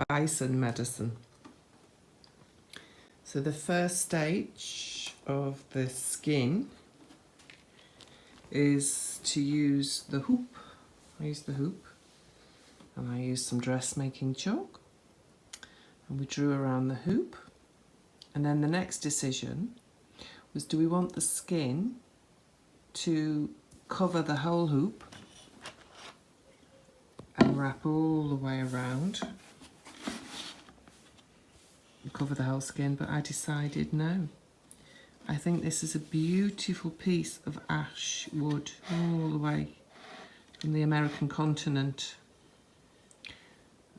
bison medicine. So the first stage of the skin is to use the hoop. I use the hoop and I use some dressmaking chalk, and we drew around the hoop. And then the next decision was, do we want the skin to cover the whole hoop and wrap all the way around and cover the whole skin? But I decided no. I think this is a beautiful piece of ash wood all the way from the American continent,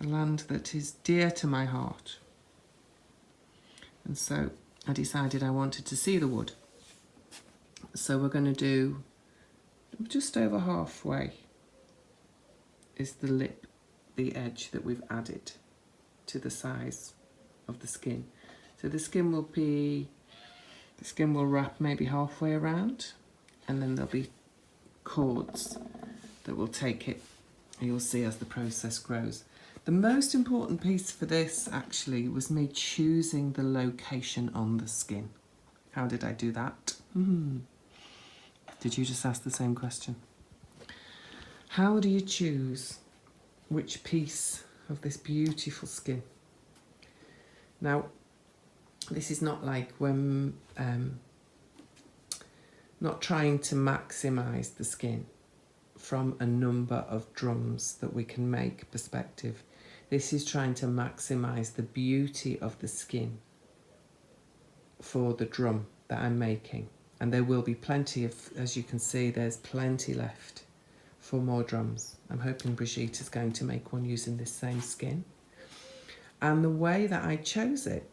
a land that is dear to my heart. And so I decided I wanted to see the wood. So we're going to do just over halfway is the lip, the edge that we've added to the size of the skin. So the skin will wrap maybe halfway around, and then there'll be cords that will take it. You'll see as the process grows. The most important piece for this actually was me choosing the location on the skin. How did I do that? Did you just ask the same question? How do you choose which piece of this beautiful skin? Now, this is not like when, not trying to maximize the skin from a number of drums that we can make perspective. This is trying to maximize the beauty of the skin for the drum that I'm making. And there will be plenty of, as you can see, there's plenty left for more drums. I'm hoping Brigitte is going to make one using this same skin. And the way that I chose it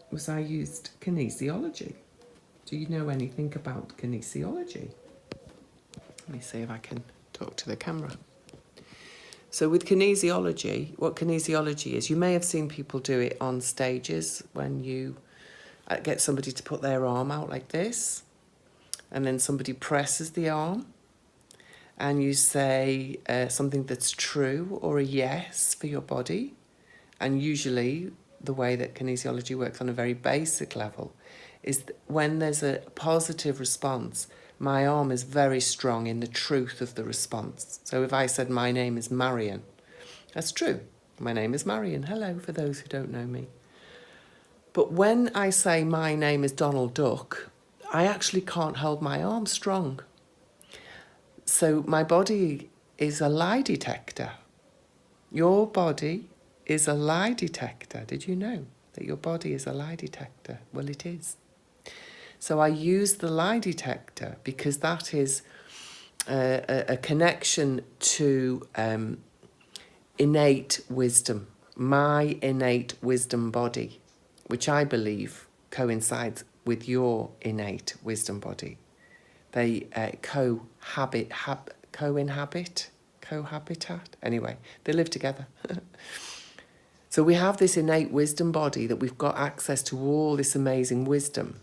was I used kinesiology. Do you know anything about kinesiology? Let me see if I can talk to the camera. So with kinesiology, what kinesiology is, you may have seen people do it on stages when you get somebody to put their arm out like this, and then somebody presses the arm, and you say something that's true or a yes for your body. And usually the way that kinesiology works on a very basic level is when there's a positive response, my arm is very strong in the truth of the response. So if I said, my name is Marion, that's true. My name is Marion. Hello, for those who don't know me. But when I say my name is Donald Duck, I actually can't hold my arm strong. So my body is a lie detector. Your body is a lie detector. Did you know that your body is a lie detector? Well, it is. So I use the lie detector because that is a connection to innate wisdom, my innate wisdom body, which I believe coincides with your innate wisdom body. They cohabitat. Anyway, they live together. So we have this innate wisdom body that we've got access to all this amazing wisdom.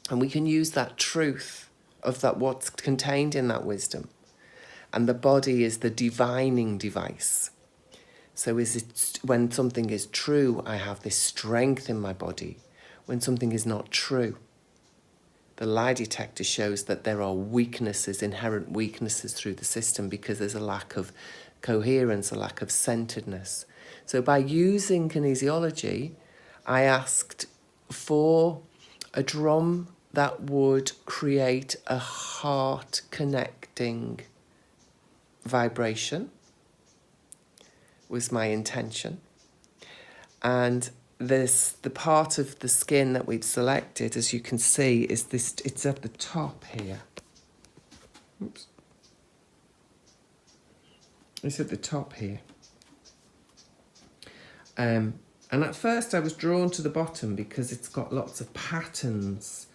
And we can use that truth of that what's contained in that wisdom. And the body is the divining device. So is it when something is true, I have this strength in my body. When something is not true, the lie detector shows that there are weaknesses, inherent weaknesses through the system because there's a lack of coherence, a lack of centeredness. So by using kinesiology, I asked for a drum that would create a heart-connecting vibration, was my intention. And the part of the skin that we've selected, as you can see, is this, it's at the top here. Oops. It's at the top here. And at first I was drawn to the bottom because it's got lots of patterns,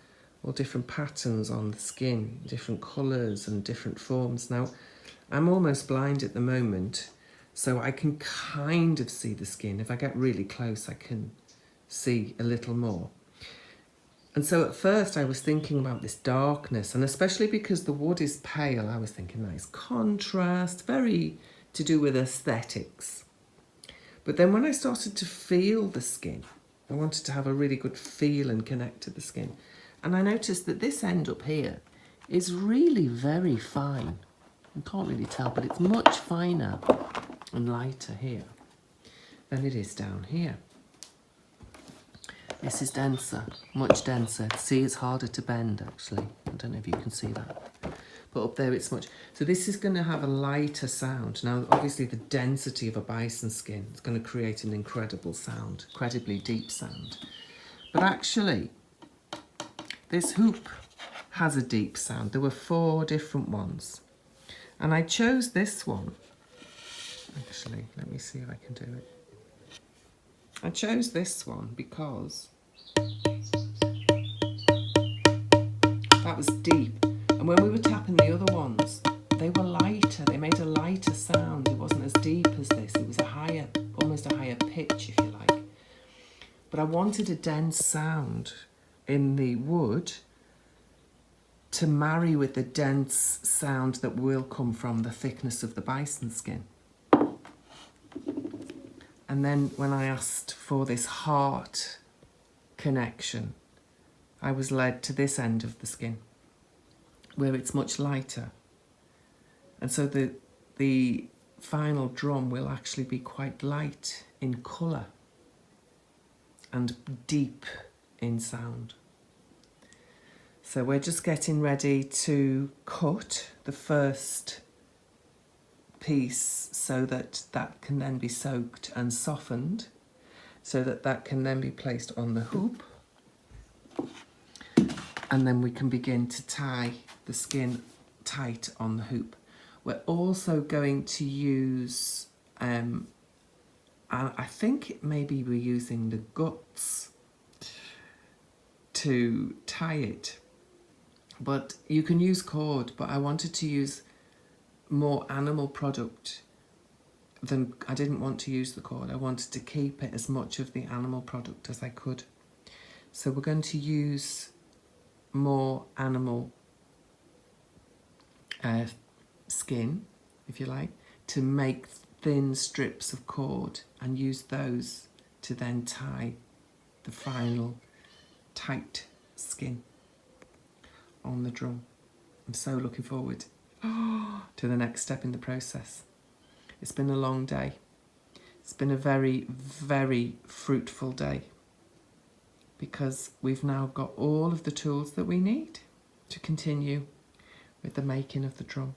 all different patterns on the skin, different colours and different forms. Now, I'm almost blind at the moment, so I can kind of see the skin. If I get really close, I can see a little more. And so at first I was thinking about this darkness, and especially because the wood is pale, I was thinking nice contrast, very to do with aesthetics. But then when I started to feel the skin, I wanted to have a really good feel and connect to the skin. And I noticed that this end up here is really very fine. You can't really tell, but it's much finer and lighter here than it is down here. This is denser, much denser. See, it's harder to bend actually. I don't know if you can see that. But up there it's much. So this is going to have a lighter sound. Now, obviously the density of a bison skin is going to create an incredible sound, incredibly deep sound. But actually, this hoop has a deep sound. There were 4 different ones. And I chose this one. Actually, let me see if I can do it. I chose this one because that was deep. And when we were tapping the other ones, they were lighter. They made a lighter sound. It wasn't as deep as this. It was a higher, almost a higher pitch, if you like. But I wanted a dense sound in the wood to marry with the dense sound that will come from the thickness of the bison skin. And then when I asked for this heart connection, I was led to this end of the skin, where it's much lighter. And so the final drum will actually be quite light in colour and deep in sound. So we're just getting ready to cut the first piece so that that can then be soaked and softened, so that that can then be placed on the hoop, and then we can begin to tie the skin tight on the hoop. We're also going to use, I think maybe we're using the guts to tie it, but you can use cord, but I wanted to use more animal product than, I didn't want to use the cord. I wanted to keep it as much of the animal product as I could. So we're going to use more animal skin, if you like, to make thin strips of cord and use those to then tie the final tight skin on the drum. I'm so looking forward to the next step in the process. It's been a long day. It's been a very, very fruitful day, because we've now got all of the tools that we need to continue with the making of the drum.